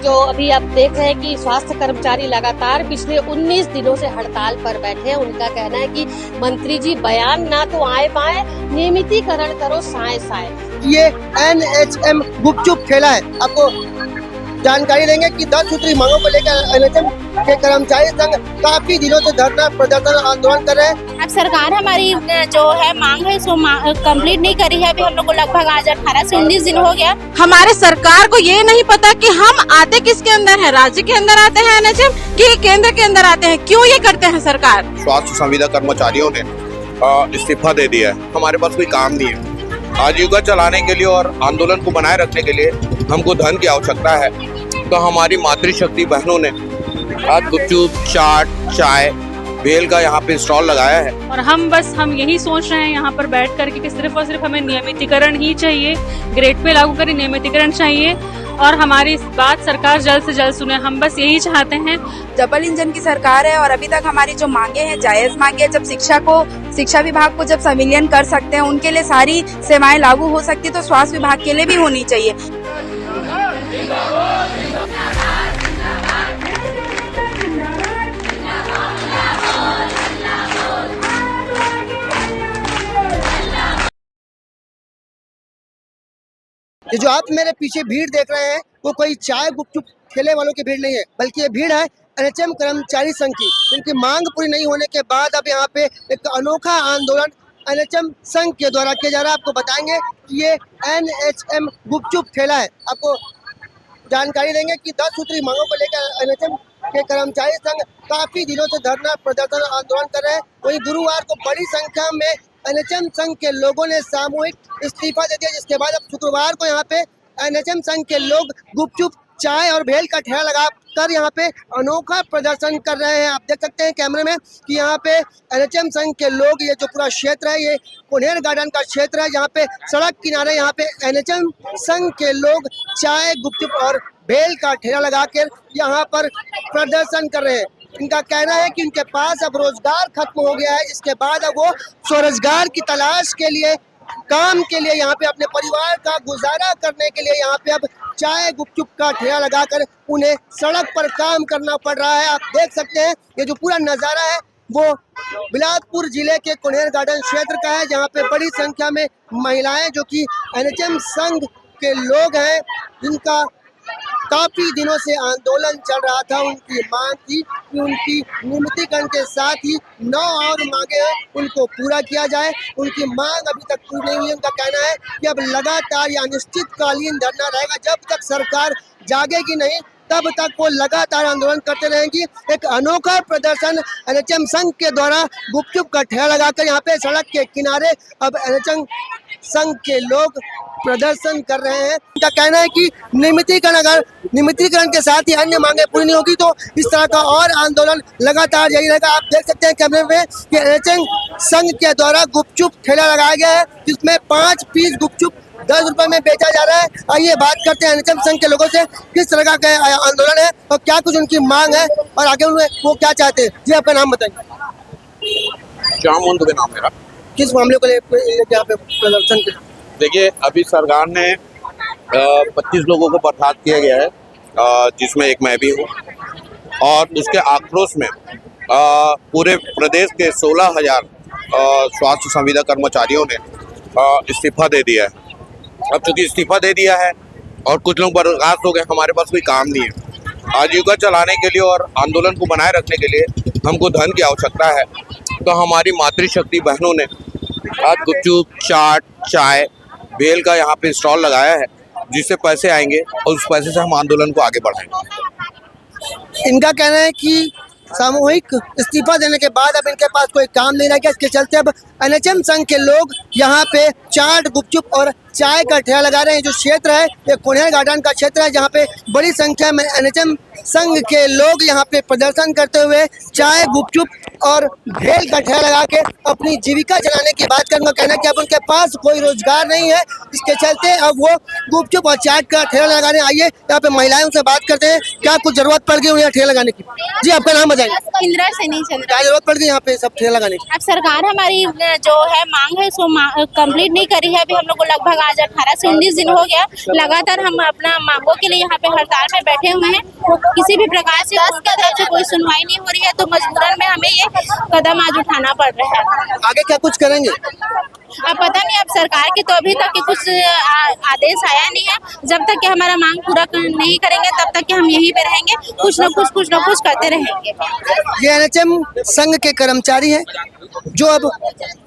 जो अभी आप देख रहे हैं कि स्वास्थ्य कर्मचारी लगातार पिछले 19 दिनों से हड़ताल पर बैठे हैं। उनका कहना है कि मंत्री जी बयान ना तो आए पाए, नियमितीकरण करो साए साए। ये एनएचएम गुपचुप खेला है। आपको जानकारी देंगे कि 10 सूत्री मांगों को लेकर एनएचएम के कर्मचारी संघ काफी दिनों से धरना प्रदर्शन आंदोलन कर रहे हैं। अब सरकार हमारी जो है मांग है सो कंप्लीट नहीं करी है। अभी हम लोग को लगभग आज 18 से 19 दिन हो गया। हमारे सरकार को ये नहीं पता कि हम आते किसके अंदर है, राज्य के अंदर आते हैं एनएचएम कि केंद्र के अंदर आते हैं। क्यों ये करते हैं सरकार? स्वास्थ्य संविदा कर्मचारियों ने इस्तीफा दे दिया है। हमारे पास कोई काम नहीं है। आजीविका चलाने के लिए और आंदोलन को बनाए रखने के लिए हमको धन की आवश्यकता है। तो हमारी मातृशक्ति बहनों ने आज गुपचुप, चाट, चाय, बेल का यहाँ पे स्टॉल लगाया है। और हम यही सोच रहे हैं यहाँ पर बैठ कर कि सिर्फ और सिर्फ हमें नियमितीकरण ही चाहिए, ग्रेड पे लागू करें, नियमितीकरण चाहिए और हमारी बात सरकार जल्द से जल्द सुने। हम बस यही चाहते हैं। डबल इंजन की सरकार है और अभी तक हमारी जो मांगे हैं जायज मांगे। जब शिक्षा विभाग को जब संविलियन कर सकते हैं, उनके लिए सारी सेवाएं लागू हो सकती है, तो स्वास्थ्य विभाग के लिए भी होनी चाहिए। ये जो आप मेरे पीछे भीड़ देख रहे हैं वो कोई चाय गुपचुप ठेले वालों की भीड़ नहीं है, बल्कि ये भीड़ है एनएचएम कर्मचारी संघ की। इनकी मांग पूरी नहीं होने के बाद अब यहाँ पे एक अनोखा आंदोलन एनएचएम संघ के द्वारा किया जा रहा है। आपको बताएंगे कि ये एनएचएम गुपचुप ठेला है। आपको जानकारी देंगे कि 10 सूत्री मांगों को लेकर एनएचएम के कर्मचारी संघ काफी दिनों से धरना प्रदर्शन आंदोलन कर रहे हैं। वहीं गुरुवार को बड़ी संख्या में एनएचएम संघ के लोगों ने सामूहिक इस्तीफा दे दिया, जिसके बाद अब शुक्रवार को यहाँ पे एनएचएम संघ के लोग गुपचुप, चाय और भेल का ठेला लगाकर यहाँ पे अनोखा प्रदर्शन कर रहे हैं। आप देख सकते हैं कैमरे में कि यहाँ पे एनएचएम संघ के लोग, ये जो पूरा क्षेत्र है ये कुन्हेर गार्डन का क्षेत्र है, जहाँ पे सड़क किनारे यहाँ पे एनएचएम संघ के लोग चाय, गुपचुप और भेल का ठेला लगाकर यहाँ पर प्रदर्शन कर रहे हैं। इनका कहना है कि उनके पास अब रोजगार खत्म हो गया है, जिसके बाद अब वो स्वरोजगार की तलाश के लिए, काम के लिए, यहाँ पे अपने परिवार का गुजारा करने के लिए यहाँ पे अब चाय गुपचुप का ठेला लगाकर उन्हें सड़क पर काम करना पड़ रहा है। आप देख सकते हैं ये जो पूरा नज़ारा है वो बिलासपुर जिले के कुन्हेर गार्डन क्षेत्र का है, जहाँ पे बड़ी संख्या में महिलाएं जो कि एनएचएम संघ के लोग हैं, जिनका काफी दिनों से आंदोलन चल रहा था। उनकी मांग थी कि उनकी नियमितीकरण के साथ ही 9 और मांगे हैं उनको पूरा किया जाए। उनकी मांग अभी तक पूरी नहीं हुई। उनका कहना है कि अब लगातार या अनिश्चितकालीन धरना रहेगा। जब तक सरकार जागेगी नहीं तब तक वो लगातार आंदोलन करते रहेंगी। एक अनोखा प्रदर्शन एनएचएम संघ के द्वारा गुपचुप का ठेला लगाकर यहाँ पे सड़क के किनारे अब एनएचएम संघ के लोग प्रदर्शन कर रहे हैं। उनका कहना है कि नियमितीकरण के साथ ही अन्य मांगे पूरी नहीं होगी तो इस तरह का और आंदोलन लगातार जारी रहेगा। आप देख सकते हैं कैमरे में कि एनएचएम संघ के द्वारा गुपचुप ठेला लगाया गया है, जिसमें 5 पीस गुपचुप 10 रुपए में बेचा जा रहा है। आइए बात करते हैं एनएचएम संघ के लोगों से, किस तरह का आंदोलन है और क्या कुछ उनकी मांग है और आगे वो क्या चाहते हैं। जी आपका नाम बताइए। श्याम दुबे नाम मेरा। किस मामले को लेकर यहाँ पे प्रदर्शन किया? देखिए, अभी सरकार ने 25 लोगों को बर्खास्त किया गया है, जिसमें एक मैं भी हूँ, और उसके आक्रोश में पूरे प्रदेश के 16,000 स्वास्थ्य संविदा कर्मचारियों ने इस्तीफा दे दिया है। अब चूंकि इस्तीफा दे दिया है और कुछ लोग बर्खास्त हो गए, हमारे पास कोई काम नहीं है। आजीविका चलाने के लिए और आंदोलन को बनाए रखने के लिए हमको धन की आवश्यकता है। तो हमारी मातृशक्ति बहनों ने आज गुपचुप, चाट, चाय, बेल का यहाँ पे स्टॉल लगाया है, जिससे पैसे आएंगे और उस पैसे से हम आंदोलन को आगे बढ़ाएंगे। इनका कहना है कि सामूहिक इस्तीफा देने के बाद अब इनके पास कोई काम नहीं रह गया। इसके चलते अब एनएचएम संघ के लोग यहाँ पे चाट, गुपचुप और चाय का ठेला लगा रहे हैं। जो क्षेत्र है ये कुन्हेर गार्डन का क्षेत्र है, जहाँ पे बड़ी संख्या में एनएचएम संघ के लोग यहाँ पे प्रदर्शन करते हुए चाय, गुपचुप और भेल का ठेला लगा के अपनी जीविका चलाने की बात करूँगा। कहना कि अब उनके पास कोई रोजगार नहीं है, इसके चलते अब वो गुपचुप और चाट का ठेला लगा रहे हैं। आइए यहाँ पे महिलाओं से बात करते हैं, क्या कुछ जरूरत पड़ गई उन्हें ठेला लगाने की। जी आपका नाम बताइए। इंदिरा सैनी चंद्र। क्या जरूरत पड़ गई यहाँ पे सब ठेला लगाने की? अब सरकार हमारी जो है मांग है सो कंप्लीट नहीं नहीं करी है। अभी हम लोग को लगभग आज 18 से 19 दिन हो गया, लगातार हम अपना मांगों के लिए यहाँ पे हड़ताल में बैठे हुए हैं। तो किसी भी प्रकार से उसका तरफ से कोई सुनवाई नहीं हो रही है, तो मजबूरन में हमें ये कदम आज उठाना पड़ रहा है। आगे क्या कुछ करेंगे? अब पता नहीं, अब सरकार की तो अभी तक कुछ आदेश आया नहीं है। जब तक कि हमारा मांग पूरा नहीं करेंगे तब तक कि हम यहीं पे रहेंगे, कुछ न कुछ करते रहेंगे। ये एनएचएम संघ के कर्मचारी हैं जो अब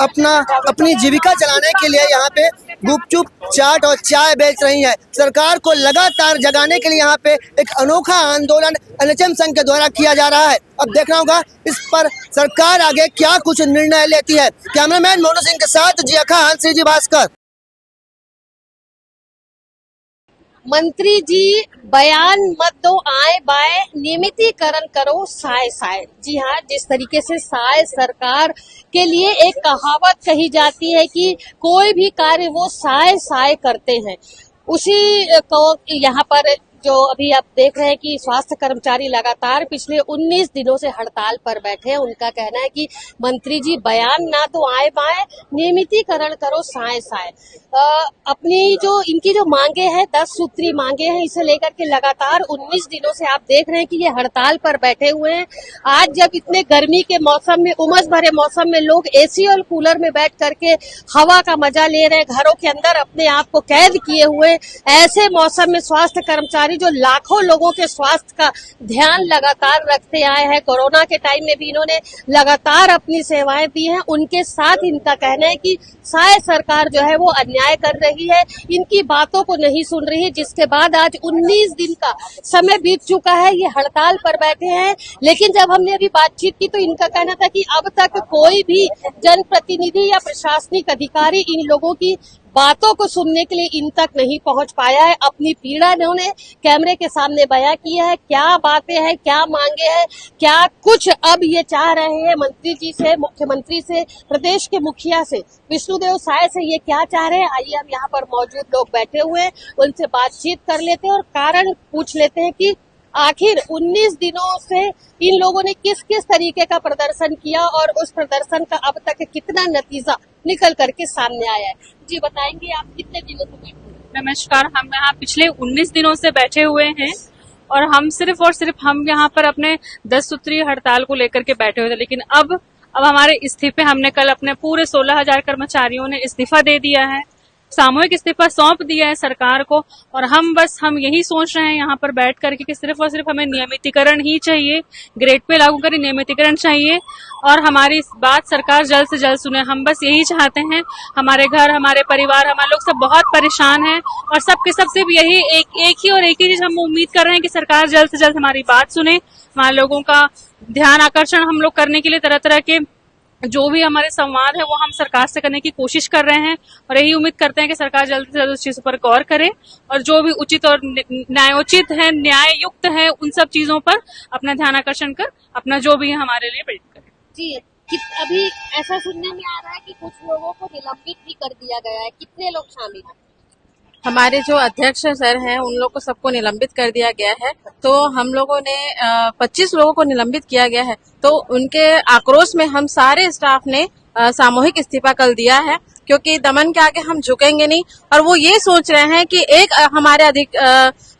अपनी जीविका चलाने के लिए यहाँ पे गुपचुप चाट और चाय बेच रही है। सरकार को लगातार जगाने के लिए यहाँ पे एक अनोखा आंदोलन एनएचएम संघ के द्वारा किया जा रहा है। अब देखना होगा इस पर सरकार आगे क्या कुछ निर्णय लेती है। कैमरामैन मोनू सिंह के साथ जिया खान, सीजी भास्कर। मंत्री जी बयान मत दो आए बाए, नियमितीकरण करो साए साए। जी हाँ, जिस तरीके से साए सरकार के लिए एक कहावत कही जाती है कि कोई भी कार्य वो साए साए करते हैं, उसी को यहाँ पर जो अभी आप देख रहे हैं कि स्वास्थ्य कर्मचारी लगातार पिछले 19 दिनों से हड़ताल पर बैठे हैं। उनका कहना है कि मंत्री जी बयान ना तो आए बाए, नियमितीकरण करो साए साए। अपनी जो इनकी जो मांगे हैं 10 सूत्री मांगे हैं, इसे लेकर के लगातार 19 दिनों से आप देख रहे हैं कि ये हड़ताल पर बैठे हुए हैं। आज जब इतने गर्मी के मौसम में, उमस भरे मौसम में लोग एसी और कूलर में बैठ करके हवा का मजा ले रहे हैं, घरों के अंदर अपने आप को कैद किए हुए, ऐसे मौसम में स्वास्थ्य कर्मचारी जो लाखों लोगों के स्वास्थ्य का ध्यान लगातार रखते आए हैं, कोरोना के टाइम में भी इन्होंने लगातार अपनी सेवाएं दी हैं, उनके साथ इनका कहना है कि साए सरकार जो है वो अन्याय कर रही है, इनकी बातों को नहीं सुन रही है। जिसके बाद आज 19 दिन का समय बीत चुका है, ये हड़ताल पर बैठे हैं। लेकिन जब हमने अभी बातचीत की तो इनका कहना था कि अब तक कोई भी जनप्रतिनिधि या प्रशासनिक अधिकारी इन लोगों की बातों को सुनने के लिए इन तक नहीं पहुंच पाया है। अपनी पीड़ा इन्होंने कैमरे के सामने बयां किया है, क्या बातें हैं, क्या मांगे हैं, क्या कुछ अब ये चाह रहे हैं मंत्री जी से, मुख्यमंत्री से, प्रदेश के मुखिया से, विष्णुदेव साय से, ये क्या चाह रहे हैं। आइए हम यहाँ पर मौजूद लोग बैठे हुए हैं, उनसे बातचीत कर लेते हैं और कारण पूछ लेते हैं कि आखिर 19 दिनों से इन लोगों ने किस किस तरीके का प्रदर्शन किया और उस प्रदर्शन का अब तक कितना नतीजा निकल करके सामने आया है। जी बताएंगे, आप कितने दिनों से बैठे हुए? नमस्कार, हम यहाँ पिछले 19 दिनों से बैठे हुए हैं और हम सिर्फ हम यहाँ पर अपने 10 सूत्रीय हड़ताल को लेकर के बैठे हुए थे। लेकिन अब हमारे इस्तीफे, हमने कल अपने पूरे 16,000 कर्मचारियों ने इस्तीफा दे दिया है, सामूहिक इस्तीफा सौंप दिया है सरकार को। और हम यही सोच रहे हैं यहाँ पर बैठ करके कि सिर्फ और सिर्फ हमें नियमितीकरण ही चाहिए, ग्रेड पे लागू करें नियमितीकरण चाहिए और हमारी बात सरकार जल्द से जल्द सुने। हम बस यही चाहते हैं। हमारे घर, हमारे परिवार, हमारे लोग सब बहुत परेशान हैं और सबके सब सिर्फ यही एक ही चीज हम उम्मीद कर रहे हैं कि सरकार जल्द से जल्द हमारी बात सुने। हमारे लोगों का ध्यान आकर्षण हम लोग करने के लिए तरह तरह के जो भी हमारे संवाद है वो हम सरकार से करने की कोशिश कर रहे हैं और यही उम्मीद करते हैं कि सरकार जल्द से जल्द उस चीज पर गौर करे और जो भी उचित और न्यायोचित है, न्याय युक्त है, उन सब चीजों पर अपना ध्यान आकर्षण कर अपना जो भी है हमारे लिए प्रयत्न करे। जी, अभी ऐसा सुनने में आ रहा है कि कुछ लोगों को निलंबित भी कर दिया गया है, कितने लोग शामिल हैं? हमारे जो अध्यक्ष सर हैं उन लोग को सबको निलंबित कर दिया गया है। तो हम लोगों ने 25 लोगों को निलंबित किया गया है। तो उनके आक्रोश में हम सारे स्टाफ ने सामूहिक इस्तीफा कल दिया है, क्योंकि दमन के आगे हम झुकेंगे नहीं। और वो ये सोच रहे हैं कि एक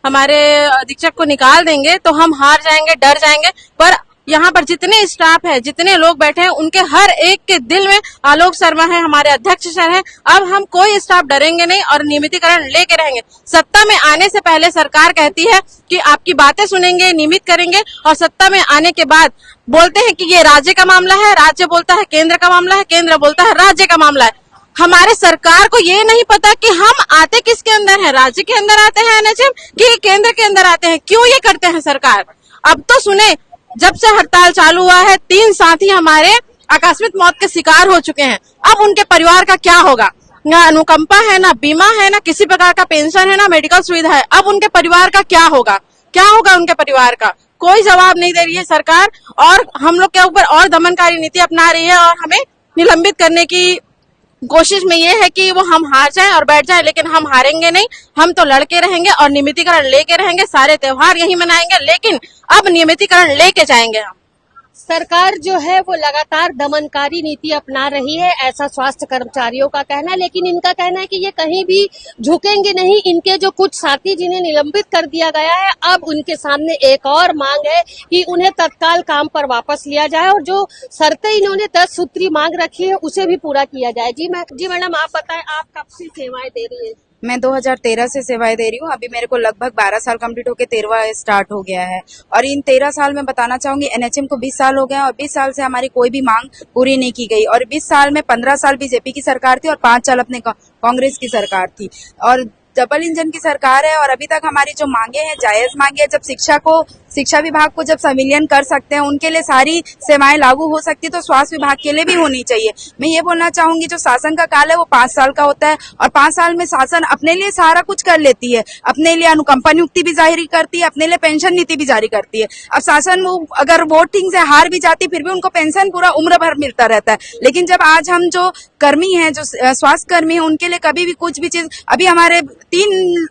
हमारे अधीक्षक को निकाल देंगे तो हम हार जाएंगे, डर जाएंगे। पर यहाँ पर जितने स्टाफ है, जितने लोग बैठे हैं, उनके हर एक के दिल में आलोक शर्मा है, हमारे अध्यक्ष सर हैं। अब हम कोई स्टाफ डरेंगे नहीं और नियमितीकरण लेके रहेंगे। सत्ता में आने से पहले सरकार कहती है कि आपकी बातें सुनेंगे, नियमित करेंगे, और सत्ता में आने के बाद बोलते हैं कि ये राज्य का मामला है, राज्य बोलता है केंद्र का मामला है, केंद्र बोलता है राज्य का मामला है। हमारे सरकार को ये नहीं पता कि हम आते किसके अंदर है, राज्य के अंदर आते हैं एनएचएम कि केंद्र के अंदर आते हैं। क्यों ये करते हैं सरकार? अब तो सुने, जब से हड़ताल चालू हुआ है 3 साथी हमारे आकस्मिक मौत के शिकार हो चुके हैं। अब उनके परिवार का क्या होगा? ना अनुकंपा है, ना बीमा है, ना किसी प्रकार का पेंशन है, ना मेडिकल सुविधा है। अब उनके परिवार का क्या होगा? क्या होगा उनके परिवार का? कोई जवाब नहीं दे रही है सरकार और हम लोग के ऊपर और दमनकारी नीति अपना रही है और हमें निलंबित करने की कोशिश में ये है कि वो हम हार जाएं और बैठ जाएं। लेकिन हम हारेंगे नहीं, हम तो लड़के रहेंगे और नियमितीकरण लेके रहेंगे। सारे त्योहार यही मनाएंगे, लेकिन अब नियमितीकरण लेके जाएंगे हम। सरकार जो है वो लगातार दमनकारी नीति अपना रही है, ऐसा स्वास्थ्य कर्मचारियों का कहना है। लेकिन इनका कहना है कि ये कहीं भी झुकेंगे नहीं। इनके जो कुछ साथी जिन्हें निलंबित कर दिया गया है, अब उनके सामने एक और मांग है कि उन्हें तत्काल काम पर वापस लिया जाए और जो शर्तें इन्होंने 10 सूत्री मांग रखी है उसे भी पूरा किया जाए। जी मैडम, आप बताएं, आप कब से सेवाएं दे रही है? मैं 2013 से सेवाएं दे रही हूँ। अभी मेरे को लगभग 12 साल कंप्लीट होके 13वां स्टार्ट हो गया है। और इन 13 साल में बताना चाहूंगी, एनएचएम को 20 साल हो गए और 20 साल से हमारी कोई भी मांग पूरी नहीं की गई। और 20 साल में 15 साल बीजेपी की सरकार थी और 5 साल अपने कांग्रेस की सरकार थी और डबल इंजन की सरकार है। और अभी तक हमारी जो मांगे हैं जायज मांगे हैं। जब शिक्षा विभाग को जब संविलियन कर सकते हैं, उनके लिए सारी सेवाएं लागू हो सकती है, तो स्वास्थ्य विभाग के लिए भी होनी चाहिए। मैं ये बोलना चाहूंगी, जो शासन का काल है वो 5 साल का होता है और 5 साल में शासन अपने लिए सारा कुछ कर लेती है। अपने लिए अनुकंपा नियुक्ति भी जारी करती है, अपने लिए पेंशन नीति भी जारी करती है। अब शासन वो अगर वोटिंग से हार भी जाती, फिर भी उनको पेंशन पूरा उम्र भर मिलता रहता है। लेकिन जब आज हम जो कर्मी हैं, जो स्वास्थ्य कर्मी हैं, उनके लिए कभी भी कुछ भी चीज,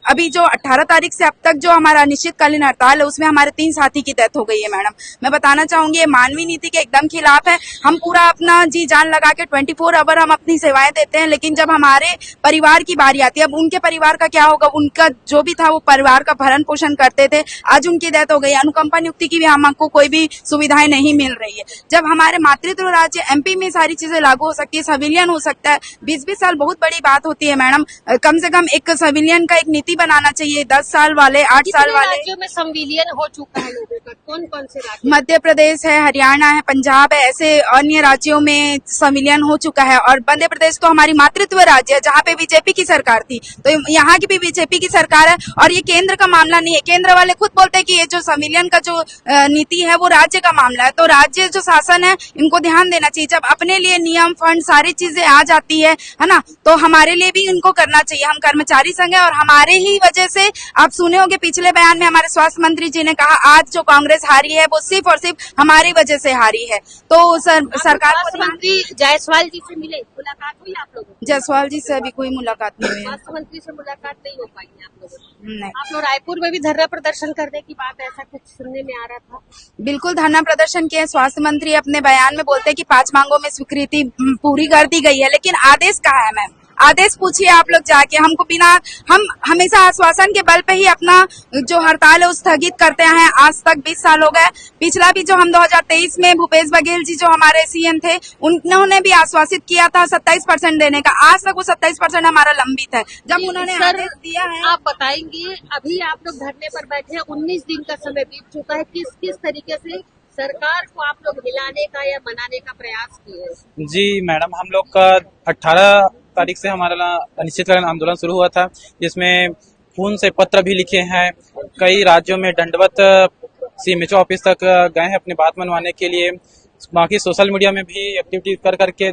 अभी जो 18 तारीख से अब तक जो हमारा अनिश्चितकालीन हड़ताल है, उसमें हमारे 3 साथी की डेथ हो गई है। मैडम, मैं बताना चाहूंगी, ये मानवीय नीति के एकदम खिलाफ है। हम पूरा अपना जी जान लगा के 24 आवर हम अपनी सेवाएं देते हैं, लेकिन जब हमारे परिवार की बारी आती है, अब उनके परिवार का क्या होगा? उनका जो भी था वो परिवार का भरण पोषण करते थे, आज उनकी डेथ हो गई। अनुकंपा नियुक्ति की भी हमको कोई भी सुविधाएं नहीं मिल रही है। जब हमारे मातृत्व राज्य एमपी में सारी चीजें लागू हो सकती है, संविलियन हो सकता है। 20-20 साल बहुत बड़ी बात होती है मैडम। कम से कम एक संविलियन का एक नीति बनाना चाहिए। 10 साल वाले, 8 साल वाले। राज्यों में संविलियन हो चुका है लोगों का? कौन से राज्य? मध्य प्रदेश है, हरियाणा है, पंजाब है, ऐसे अन्य राज्यों में संविलियन हो चुका है। और मध्य प्रदेश तो हमारी मातृत्व राज्य है, जहाँ पे बीजेपी की सरकार थी, तो यहाँ की भी बीजेपी की सरकार है। और ये केंद्र का मामला नहीं है। केंद्र वाले खुद बोलते हैं कि ये जो संविलियन का जो नीति है वो राज्य का मामला है। तो राज्य जो शासन है, इनको ध्यान देना चाहिए। जब अपने लिए नियम, फंड, सारी चीजें आ जाती है ना, तो हमारे लिए भी इनको करना चाहिए। हम कर्मचारी संघ है और हमारे ही वजह से, आप सुने होंगे पिछले बयान में हमारे स्वास्थ्य मंत्री जी ने कहा, आज जो कांग्रेस हारी है वो सिर्फ और सिर्फ हमारी वजह से हारी है। तो सरकार को मंत्री जायसवाल जी से मिले, मुलाकात हुई आप लोगों की? जायसवाल जी से अभी कोई मुलाकात नहीं हुई। स्वास्थ्य मंत्री से मुलाकात नहीं हो पाई है आप लोगों की? नहीं। आप लोग रायपुर में भी धरना प्रदर्शन करने की बात, ऐसा कुछ सुनने में आ रहा था? बिल्कुल धरना प्रदर्शन किया। स्वास्थ्य मंत्री अपने बयान में बोलते हैं कि 5 मांगों में स्वीकृति पूरी कर दी गई है, लेकिन आदेश कहाँ है मैम? आदेश पूछिए आप लोग जाके। हमको बिना, हम हमेशा आश्वासन के बल पे ही अपना जो हड़ताल है स्थगित करते हैं। आज तक 20 साल हो गए। पिछला भी जो हम 2023 में भूपेश बघेल जी जो हमारे सीएम थे, उन्होंने भी आश्वासित किया था 27% देने का। आज तक वो 27% हमारा लंबित है। जब उन्होंने आदेश दिया है। आप बताएंगे, अभी आप लोग धरने पर बैठे हैं, 19 दिन का समय बीत चुका है, किस तरीके से सरकार को आप लोग हिलाने का या मनाने का प्रयास किए? जी मैडम, हम लोग का 18 तारीख से हमारा अनिश्चितकालीन आंदोलन शुरू हुआ था, जिसमें खून से पत्र भी लिखे हैं। कई राज्यों में दंडवत सीएमएचओ ऑफिस तक गए हैं अपनी बात मनवाने के लिए। बाकी सोशल मीडिया में भी एक्टिविटी कर करके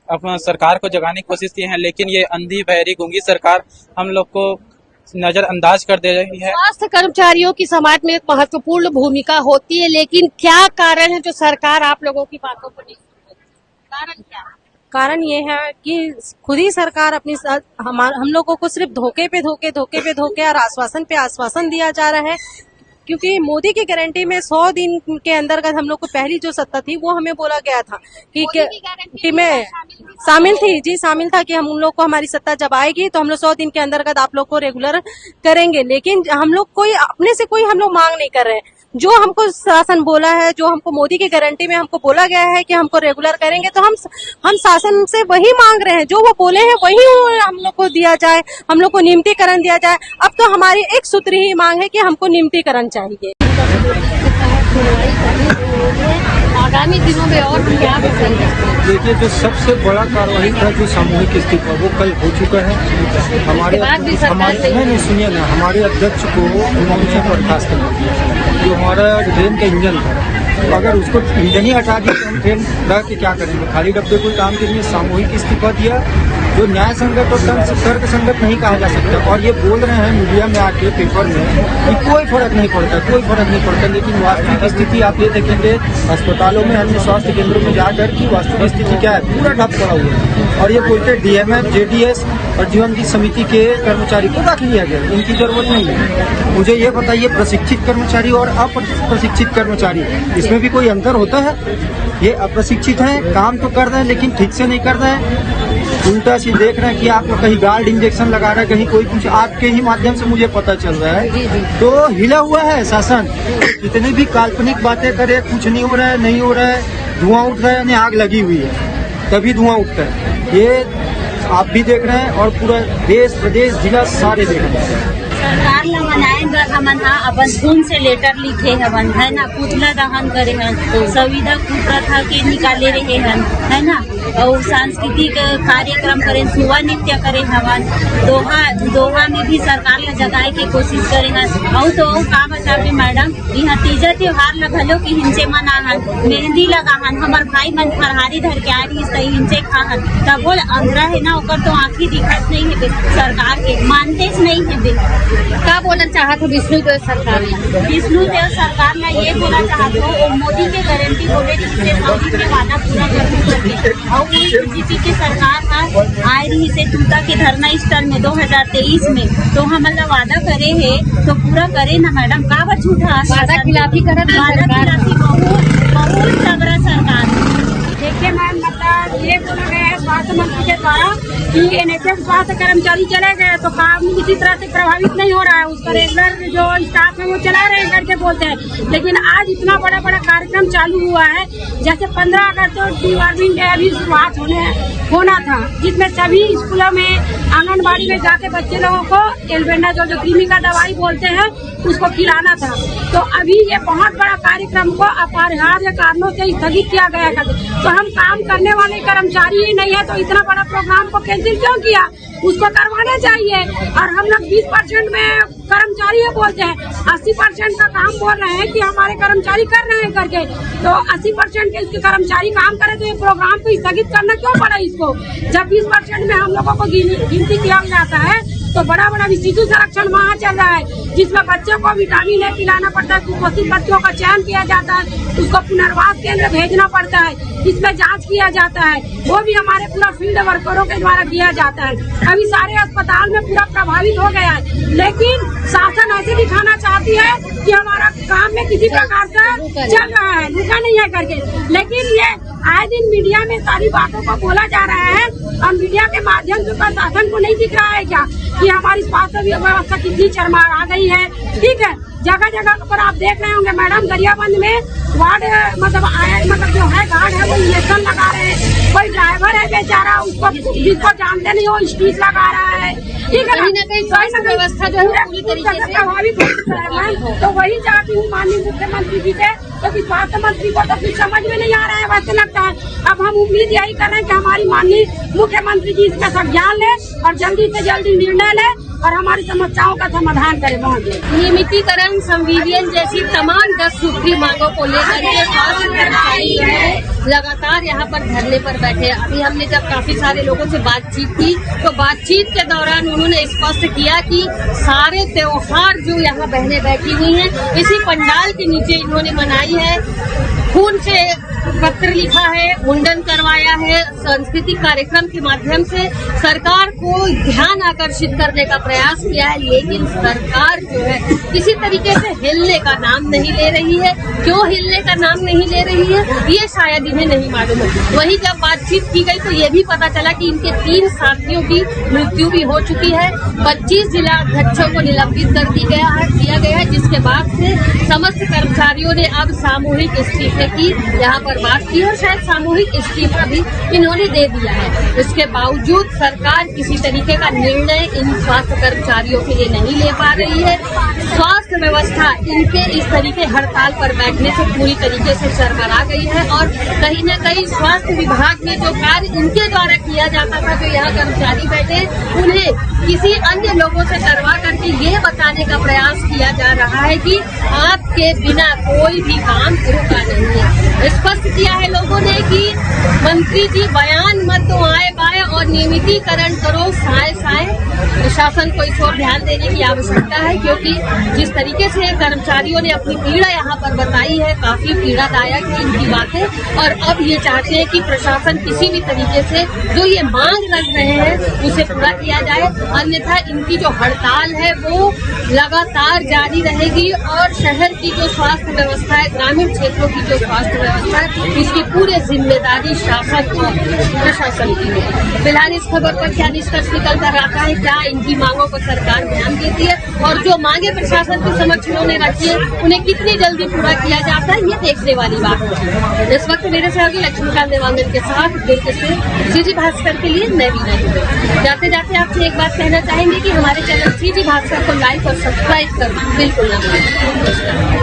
अपना सरकार को जगाने की कोशिश की है, लेकिन ये अंधी बहरी गूंगी सरकार हम लोग को नजरअंदाज कर दे रही है। स्वास्थ्य कर्मचारियों की समाज में एक महत्वपूर्ण भूमिका होती है, लेकिन क्या कारण है जो सरकार आप लोगों की बातों को नहीं सुन रही? कारण क्या है? कारण ये है कि खुद ही सरकार अपनी हम लोगों को सिर्फ धोखे पे धोखे और आश्वासन पे आश्वासन दिया जा रहा है। क्योंकि मोदी की गारंटी में 100 दिन के अंतर्गत हम लोग को पहली जो सत्ता थी वो हमें बोला गया था कि मैं शामिल था कि हम लोग को हमारी सत्ता जब आएगी तो हम लोग 100 दिन के अंतर्गत आप लोग को रेगुलर करेंगे। लेकिन हम लोग कोई अपने से कोई हम लोग मांग नहीं कर रहे हैं। जो हमको शासन बोला है, जो हमको मोदी की गारंटी में हमको बोला गया है कि हमको रेगुलर करेंगे, तो हम शासन से वही मांग रहे हैं। जो वो बोले हैं वही हम लोग को दिया जाए, हम लोग को नियमितीकरण दिया जाए। अब तो हमारी एक सूत्री ही मांग है कि हमको नियमितीकरण चाहिए। आगामी दिनों में और क्या होगा? देखिए, जो सबसे बड़ा कार्रवाई था जो सामूहिक इस्तीफा वो कल हो चुका है। हमारे नहीं सुनिए ना, हमारे अध्यक्ष को उन्होंने बर्खास्त कर दिया। जो हमारा ट्रेन का इंजन था, अगर उसको इंजन ही हटा दिया तो हम ट्रेन रह के क्या करेंगे? खाली डब्बे कोई काम के लिए सामूहिक इस्तीफा दिया, जो न्याय संगत और तर्क संगत नहीं कहा जा सकता। और ये बोल रहे हैं मीडिया में आके, पेपर में, कि कोई फर्क नहीं पड़ता। लेकिन वास्तविक स्थिति आप ये देखेंगे, अस्पतालों में, अन्य स्वास्थ्य केंद्रों में जाकर की वास्तविक स्थिति क्या है? पूरा ठप पड़ा हुआ है। और ये बोलते DMF, JDS और जीवनजी समिति के कर्मचारी को रख लिया गया। इनकी जरूरत नहीं है। मुझे ये बताइए, प्रशिक्षित कर्मचारी और अप्रशिक्षित कर्मचारी, इसमें भी कोई अंतर होता है? ये अप्रशिक्षित हैं, काम तो कर रहे हैं लेकिन ठीक से नहीं कर रहे हैं, उल्टा सी देख रहे हैं कि आप कहीं गार्ड इंजेक्शन लगा रहे हैं, कहीं कोई कुछ। आपके ही माध्यम से मुझे पता चल रहा है। तो हिला हुआ है शासन। जितनी भी काल्पनिक बातें करे, कुछ नहीं हो रहा है, नहीं हो रहा है, धुआं उठ रहा है, यानी आग लगी हुई है तभी धुआं उठता है। ये आप भी देख रहे हैं और पूरा देश प्रदेश जिला सारे देख रहे हैं। सरकार ला मनाएगा हमन हा अपन खून से लेटर लिखे हवन, है ना, पुतला दहन करे हन, संविदा कुप्रथा के निकाले रहे हन, है ना, और सांस्कृतिक कार्यक्रम करे, सुवा नृत्य करे हवन, दोहा में भी सरकार ला जगाए के कोशिश करे हन। और तो का बताबे मैडम, यहाँ तीजा त्योहार ला घलो के हिंचे मनाहन, मेहंदी लगाहन, हमार भाई मन फरहारी धर के आ रही हिंचे खाहन, तब बोल अंदरा है ना, ओकर तो आँखी दिखत नहीं है सरकार के, मानते नहीं है। क्या बोलना चाहत हो विष्णुदेव सरकार? विष्णुदेव सरकार ने ये बोला चाहते हो, मोदी के गारंटी बोले जिससे मोदी के वादा पूरा करके और बीजेपी की सरकार आए रही से तूता के धरना स्थल में 2023 में, तो हमारा वादा करे है तो पूरा करे ना मैडम, का बा झूठा वादा खिलाफी करत है वादा खिलाफी बहुत तगड़ा सरकार। देखिए मैम, मतलब ये बोला गया है स्वास्थ्य मंत्री के द्वारा कि NHM स्वास्थ्य कर्मचारी चले गए तो काम किसी तरह से प्रभावित नहीं हो रहा है, उसका रेगुलर जो स्टाफ है वो चला रहे हैं करके बोलते हैं। लेकिन आज इतना बड़ा बड़ा कार्यक्रम चालू हुआ है, जैसे 15 अगस्त तो डिवार्मिंग डे अभी शुरुआत होना था, जिसमें सभी स्कूलों में आंगनबाड़ी में जाके बच्चे लोगों को एल्बेंडाजोल जो कृमि का दवाई बोलते हैं उसको खिलाना था। तो अभी ये बहुत बड़ा कार्यक्रम को अपरिहार्य कारणों से स्थगित किया गया है। तो हम काम करने वाले कर्मचारी ही नहीं है तो इतना बड़ा प्रोग्राम को कैंसिल क्यों किया? उसको करवाना चाहिए। और हम लोग 20% में कर्मचारी है बोलते हैं, 80% का काम बोल रहे हैं कि हमारे कर्मचारी कर रहे हैं करके, तो 80% के इसके कर्मचारी काम करे तो ये प्रोग्राम को स्थगित करना क्यों पड़ा इसको? जब 20% में हम लोगों को गिनती किया जाता है तो बड़ा बड़ा शिशु संरक्षण माह चल रहा है, जिसमें बच्चों को विटामिन ए पिलाना पड़ता है, कुपोषित बच्चों का चयन किया जाता है, उसको पुनर्वास केंद्र भेजना पड़ता है, इसमें जांच किया जाता है, वो भी हमारे पूरा फील्ड वर्करों के द्वारा किया जाता है। अभी सारे अस्पताल में पूरा प्रभावित हो गया है, लेकिन शासन ऐसे दिखाना चाहती है कि हमारा काम में किसी प्रकार से चल रहा है, रुका नहीं है करके। लेकिन ये आए दिन मीडिया में सारी बातों को बोला जा रहा है और मीडिया के माध्यम से प्रशासन को नहीं दिख रहा है क्या कि हमारी स्वास्थ्य व्यवस्था कितनी चरमरा गई है। ठीक है, जगह जगह पर आप देख रहे होंगे मैडम, गरियाबंद में वार्ड मतलब जो है गार्ड है वो इंजेक्शन लगा रहे हैं, कोई ड्राइवर है बेचारा उसको जिसको जानते नहीं हो स्टीच लगा रहा है। ठीक है, कहीं न कहीं स्वास्थ्य व्यवस्था जो है पूरी तरीके से प्रभावित हो चुका है मैम। तो वही चाहती हूँ माननीय मुख्यमंत्री जी से, क्योंकि स्वास्थ्य मंत्री को तो कुछ समझ में नहीं आ रहा है वैसे लगता है। अब हम उम्मीद यही कर रहे हैं कि हमारी माननीय मुख्यमंत्री जी इसका संज्ञान ले और जल्दी से जल्दी निर्णय ले और हमारी समस्याओं का समाधान करे। नियमितीकरण, संविलियन जैसी तमाम 10 सूत्री मांगों को लेकर के स्वास्थ्य कर्मचारी जो है लगातार यहाँ पर धरने पर बैठे। अभी हमने जब काफी सारे लोगों से बातचीत की तो बातचीत के दौरान उन्होंने स्पष्ट किया कि सारे त्योहार जो यहाँ बहनें बैठी हुई हैं इसी पंडाल के नीचे इन्होंने मनाई है, खून से पत्र लिखा है, मुंडन करवाया है, सांस्कृतिक कार्यक्रम के माध्यम से सरकार को ध्यान आकर्षित करने का प्रयास किया है। लेकिन सरकार जो है किसी तरीके से हिलने का नाम नहीं ले रही है। क्यों हिलने का नाम नहीं ले रही है ये शायद इन्हें नहीं मालूम है। वहीं जब बातचीत की गई तो ये भी पता चला कि इनके 3 साथियों की मृत्यु भी हो चुकी है। 25 जिला अध्यक्षों को निलंबित कर दिया गया है, जिसके बाद से समस्त कर्मचारियों ने अब सामूहिक इस्तीफे की यहाँ पर बात की और शायद सामूहिक इस्तीफा भी इन्होंने दे दिया है। इसके बावजूद सरकार किसी तरीके का निर्णय इन स्वास्थ्य कर्मचारियों के लिए नहीं ले पा रही है। स्वास्थ्य व्यवस्था इनके इस तरीके हड़ताल पर बैठने से पूरी तरीके से चरमरा गई है और कहीं न कहीं स्वास्थ्य विभाग में जो कार्य इनके द्वारा किया जाता था, जो यहाँ कर्मचारी बैठे, उन्हें किसी अन्य लोगों से करवा करके ये बताने का प्रयास किया जा रहा है कि आपके बिना कोई भी काम रुका नहीं है। स्पष्ट किया है लोगों ने कि मंत्री जी बयान मत दो आए बाए और नियमितीकरण करो साए साए। प्रशासन को इस ओर ध्यान देने की आवश्यकता है, क्योंकि जिस तरीके से कर्मचारियों ने अपनी पीड़ा यहाँ पर बताई है, काफी पीड़ादायक है इनकी बातें। और अब ये चाहते हैं कि प्रशासन किसी भी तरीके से जो ये मांग रख रहे हैं उसे पूरा किया जाए, अन्यथा इनकी जो हड़ताल है वो लगातार जारी रहेगी। और शहर की जो स्वास्थ्य व्यवस्था है, ग्रामीण क्षेत्रों की जो स्वास्थ्य व्यवस्था है, इसकी पूरी जिम्मेदारी शासन और प्रशासन की है। फिलहाल इस खबर पर क्या निष्कर्ष निकल कर आता है, क्या इनकी मांगों पर सरकार ध्यान देती है और जो मांगे प्रशासन के समक्ष उन्होंने रखी है उन्हें कितनी जल्दी पूरा किया जाता है, ये देखने वाली बात है। इस वक्त मेरे सहयोगी लक्ष्मीकांत देवांगन के साथ दुर्ग से सीजी भास्कर के लिए मैं भी जाते जाते आपसे एक बात कहना चाहेंगे कि हमारे चैनल सीजी भास्कर को लाइक और सब्सक्राइब करना बिल्कुल न भूलें।